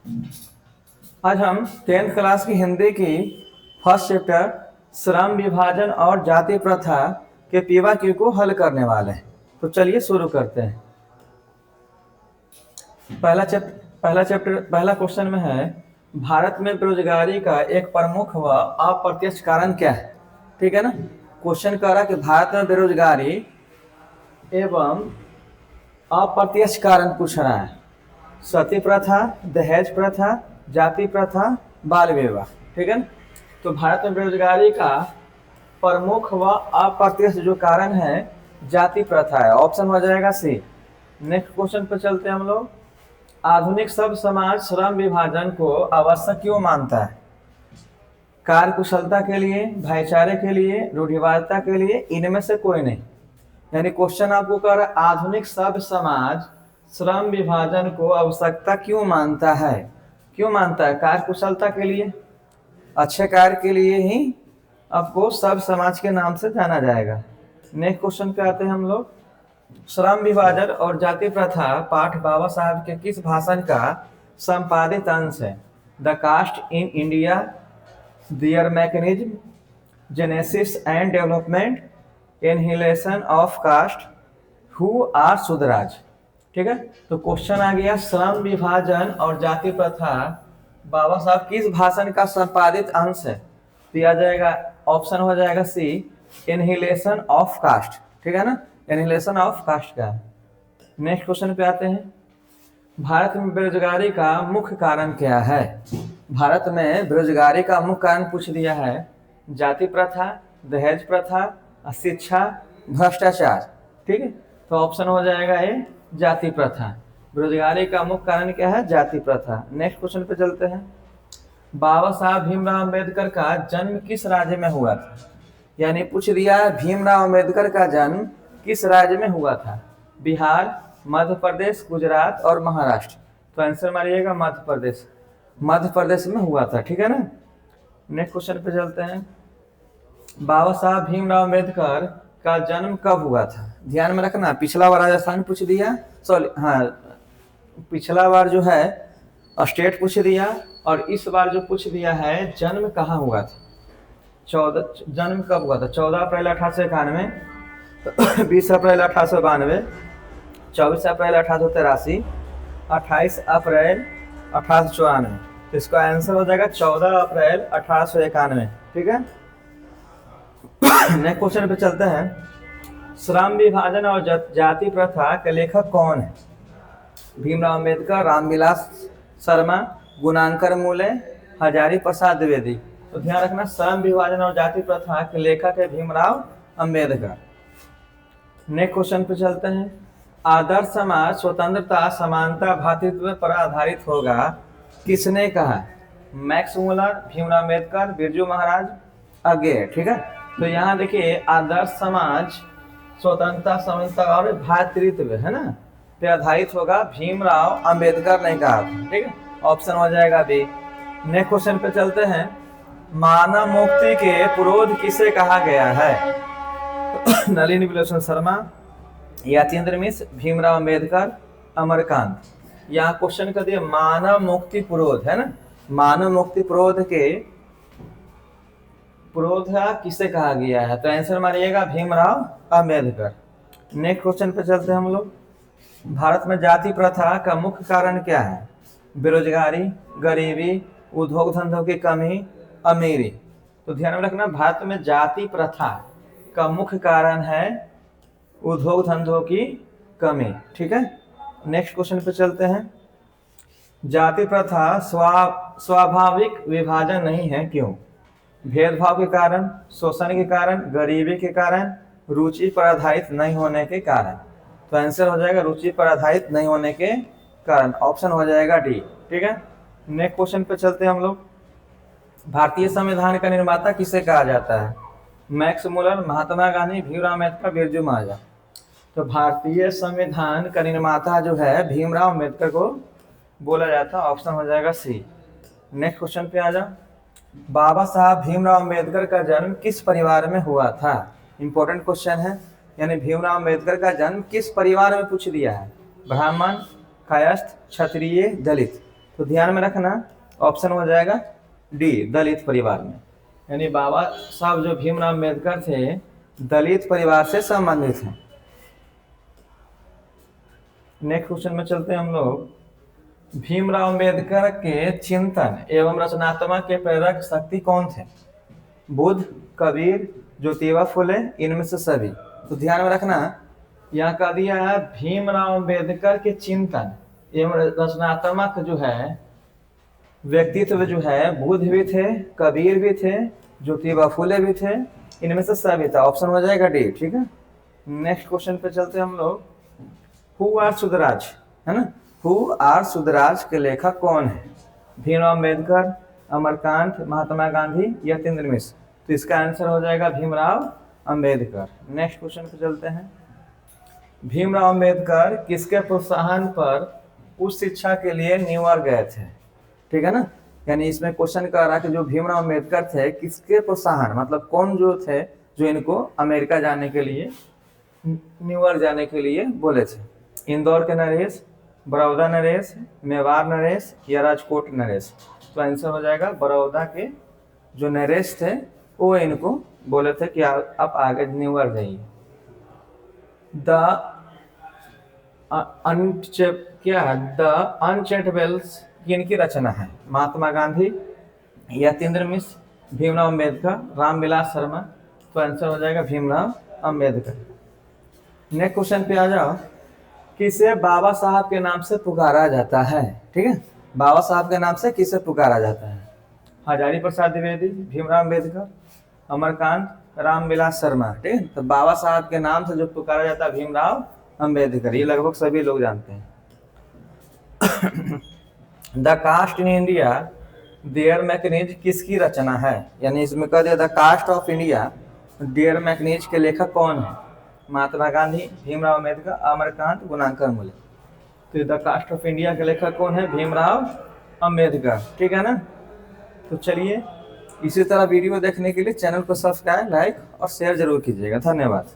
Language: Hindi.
आज हम 10th क्लास की हिंदी की फर्स्ट चैप्टर श्रम विभाजन और जाति प्रथा के पीवा क्यू को हल करने वाले हैं। तो चलिए शुरू करते हैं। पहला क्वेश्चन में है, भारत में बेरोजगारी का एक प्रमुख व अप्रत्यक्ष कारण क्या है। ठीक है ना। क्वेश्चन कह रहा है कि भारत में बेरोजगारी एवं अप्रत्यक्ष कारण पूछ रहा है। सती प्रथा, दहेज प्रथा, जाति प्रथा, बाल विवाह। ठीक है ना। तो भारत में बेरोजगारी का प्रमुख व अप्रत्यक्ष जो कारण है जाति प्रथा है। ऑप्शन हो जाएगा सी। नेक्स्ट क्वेश्चन पर चलते हैं हम लोग। आधुनिक सब समाज श्रम विभाजन को आवश्यक क्यों मानता है। कार्य कुशलता के लिए, भाईचारे के लिए, रूढ़िवादिता के लिए, इनमें से कोई नहीं। यानी क्वेश्चन आपको कह रहा है आधुनिक सब समाज श्रम विभाजन को आवश्यकता क्यों मानता है। क्यों मानता है? कार्य कुशलता के लिए, अच्छे कार्य के लिए ही आपको सब समाज के नाम से जाना जाएगा। नेक्स्ट क्वेश्चन पे आते हैं हम लोग। श्रम विभाजन और जाति प्रथा पाठ बाबा साहब के किस भाषण का संपादित अंश है। The caste in India, their mechanism, genesis and development, annihilation of caste, who are Shudras. ठीक है। तो क्वेश्चन आ गया श्रम विभाजन और जाति प्रथा बाबा साहब किस भाषण का संपादित अंश है। दिया जाएगा, ऑप्शन हो जाएगा सी, एनहिलेशन ऑफ कास्ट। ठीक है ना। एनहिलेशन ऑफ कास्ट का। नेक्स्ट क्वेश्चन पे आते हैं। भारत में बेरोजगारी का मुख्य कारण क्या है। भारत में बेरोजगारी का मुख्य कारण पूछ दिया है जाति प्रथा, दहेज प्रथा, शिक्षा, भ्रष्टाचार। ठीक है। तो ऑप्शन हो जाएगा ए, जाति प्रथा। बेरोजगारी का मुख्य कारण क्या है? जाति प्रथा। नेक्स्ट क्वेश्चन पे चलते हैं। बाबा साहब भीमराव अम्बेडकर का जन्म किस राज्य में हुआ था। यानी पूछ दिया भीमराव अम्बेडकर का जन्म किस राज्य में हुआ था। बिहार, मध्य प्रदेश, गुजरात और महाराष्ट्र। तो आंसर मारिएगा मध्य प्रदेश। मध्य प्रदेश में हुआ था। ठीक है ना। नेक्स्ट क्वेश्चन पे चलते हैं। बाबा साहब भीमराव अम्बेडकर का जन्म कब हुआ था। ध्यान में रखना, पिछला बार राजस्थान पूछ दिया, सॉरी हाँ, पिछला बार जो है स्टेट पूछ दिया और इस बार जो पूछ दिया है जन्म कहाँ हुआ था। जन्म कब हुआ था। 14 अप्रैल 1891, 20 अप्रैल 1892, 24 अप्रैल 1883, 28 अप्रैल 1894। तो इसका आंसर हो जाएगा 14 अप्रैल 1891। ठीक है। नेक्स्ट क्वेश्चन पे चलते हैं। श्रम विभाजन और जाति प्रथा के लेखक कौन है। भीमराव अम्बेडकर, रामविलास शर्मा, गुणांकर मूले, हजारी प्रसाद द्विवेदी। तो ध्यान रखना श्रम विभाजन और जाति प्रथा के लेखक है भीमराव अम्बेडकर। नेक्स्ट क्वेश्चन पे चलते हैं। आदर्श समाज स्वतंत्रता, समानता, भ्रातृत्व पर आधारित होगा किसने कहा। मैक्स मुलर, भीमराव अम्बेडकर, बिरजू महाराज, अगे। ठीक है। तो यहाँ देखिए आदर्श समाज स्वतंत्रता, समानता और भ्रातृत्व है ना पे आधारित होगा, भीमराव अम्बेडकर ने कहा। ठीक है। ऑप्शन हो जाएगा बी। नेक्स्ट क्वेश्चन पे चलते हैं। मानव मुक्ति के पुरोध किसे कहा गया है। नलिनी विलोचन शर्मा, यतीन्द्र मिश्र, भीमराव अम्बेडकर, अमरकांत। यहाँ क्वेश्चन कर दिया मानव मुक्ति पुरोध है ना। मानव मुक्ति पुरोध के पुरोध किसे कहा गया है। तो आंसर मारिएगा भीमराव अम्बेडकर। नेक्स्ट क्वेश्चन पे चलते हैं हम लोग। भारत में जाति प्रथा का मुख्य कारण क्या है। बेरोजगारी, गरीबी, उद्योग धंधों की कमी, अमीरी। तो ध्यान में रखना भारत में जाति प्रथा का मुख्य कारण है उद्योग धंधों की कमी। ठीक है। नेक्स्ट क्वेश्चन पे चलते हैं। जाति प्रथा स्वाभाविक विभाजन नहीं है, क्यों। भेदभाव के कारण, शोषण के कारण, गरीबी के कारण, रुचि पर आधारित नहीं होने के कारण। तो आंसर हो जाएगा रुचि पर आधारित नहीं होने के कारण। ऑप्शन हो जाएगा डी। ठीक है। नेक्स्ट क्वेश्चन पे चलते हैं हम लोग। भारतीय संविधान का निर्माता किसे कहा जाता है। Max Muller, Mahatma Gandhi, Bhimrao Ambedkar, Birju Maharaj. तो भारतीय संविधान का निर्माता जो है भीमराव अम्बेडकर को बोला जाता है। ऑप्शन हो जाएगा सी। नेक्स्ट क्वेश्चन पे आ जाओ। बाबा साहब भीमराव अम्बेडकर का जन्म किस परिवार में हुआ था। इंपॉर्टेंट क्वेश्चन है। यानी भीमराव अम्बेडकर का जन्म किस परिवार में पूछ दिया है। ब्राह्मण, कायस्थ, क्षत्रिय, दलित। तो ध्यान में रखना ऑप्शन हो जाएगा डी, दलित परिवार में। यानी बाबा साहब जो भीमराव अम्बेडकर थे दलित परिवार से संबंधित हैं। नेक्स्ट क्वेश्चन में चलते हैं हम लोग। भीमराव अम्बेडकर के चिंतन एवं रचनात्मक के प्रेरक शक्ति कौन थे? बुद्ध, कबीर, ज्योतिबा फुले, इनमें से सभी। तो ध्यान में रखना यहाँ कह दिया है भीमराव अम्बेडकर के चिंतन एवं रचनात्मक जो है व्यक्तित्व जो है बुद्ध भी थे, कबीर भी थे, ज्योतिबा फुले भी थे, इनमें से सभी था। ऑप्शन हो जाएगा डी। ठीक है, नेक्स्ट क्वेश्चन पे चलते हैं हम लोग। हु आर सुधराज, है ना, हु आर सुधराज के लेखक कौन है? भीमराव अम्बेडकर, अमरकांत, महात्मा गांधी, यतीन्द्र मिश्र। तो इसका आंसर हो जाएगा भीमराव अम्बेडकर। नेक्स्ट क्वेश्चन पे चलते हैं। भीमराव अम्बेडकर किसके प्रोत्साहन पर उच्च शिक्षा के लिए न्यूयॉर्क गए थे? ठीक है ना, यानी इसमें क्वेश्चन कर रहा है कि जो भीमराव अम्बेडकर थे किसके प्रोत्साहन, मतलब कौन जो थे जो इनको अमेरिका जाने के लिए, न्यूयॉर्क जाने के लिए बोले थे? इंदौर के नरेश, बड़ौदा नरेश, मेवाड़ नरेश या राजकोट नरेश। तो आंसर हो जाएगा बड़ौदा के जो नरेश थे वो इनको बोले थे कि आप आगे न्यूयॉर्क जाइए। द अनचेटेबल्स किनकी रचना है? महात्मा गांधी, यतीन्द्र मिश्र, भीमराव अम्बेडकर, रामविलास शर्मा। तो आंसर हो जाएगा भीमराव अम्बेडकर। नेक्स्ट क्वेश्चन पे आ जाओ। किसे बाबा साहब के नाम से पुकारा जाता है? ठीक है, बाबा साहब के नाम से किसे पुकारा जाता है? हजारी प्रसाद द्विवेदी, भीमराव अम्बेडकर, अमरकांत, रामविलास शर्मा। ठीक है, तो बाबा साहब के नाम से जो पुकारा जाता है भीमराव अम्बेडकर, ये लगभग सभी लोग जानते हैं। The caste in India their mechanism किसकी रचना है? यानी इसमें कह दिया the caste of India their mechanism के लेखक कौन है? महात्मा गांधी, भीमराव अम्बेडकर, अमरकांत, गुणांकर मूले। तो द कास्ट ऑफ इंडिया के लेखक कौन है? भीमराव अम्बेडकर। ठीक है ना, तो चलिए इसी तरह वीडियो देखने के लिए चैनल को सब्सक्राइब, लाइक और शेयर जरूर कीजिएगा। धन्यवाद।